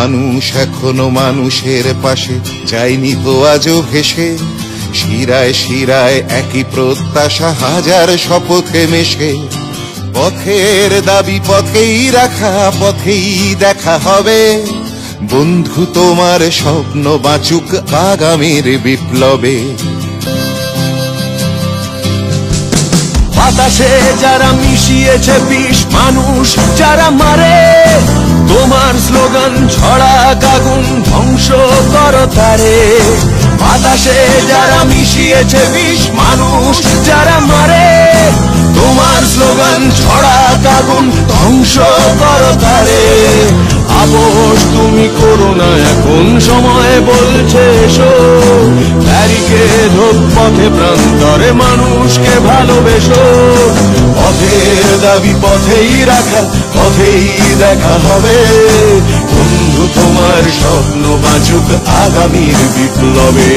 মানুষ এখনো মানুষের পাশে যায়নি তো আজও ভেসে, শিরায় শিরায় একই প্রত্যাশা হাজার শপথে মেশে। পথের দাবি পথেই রাখা, পথেই দেখা হবে। বন্ধু তোমার স্বপ্ন বাঁচুক আগামীর বিপ্লবে। বাতাসে যারা মিশিয়েছে বিষ, মানুষ যারা মারে, তোমার স্লোগান ছড়া আগুন ধ্বংস করো তারে। বাতাসে যারা মিশিয়েছে বিষ, মানুষ যারা মারে, তোমার স্লোগান ছড়া আগুন ধ্বংস করো তারে। আপোষ তুমি করো না, এখন সময় বলছে এসো। ব্যারিকেড হোক পথে প্রান্তরে, মানুষকে ভালোবেসো। পথের দাবি পথেই রাখা, পথেই দেখা হবে। বন্ধু তোমার স্বপ্ন বাঁচুক আগামীর বিপ্লবে।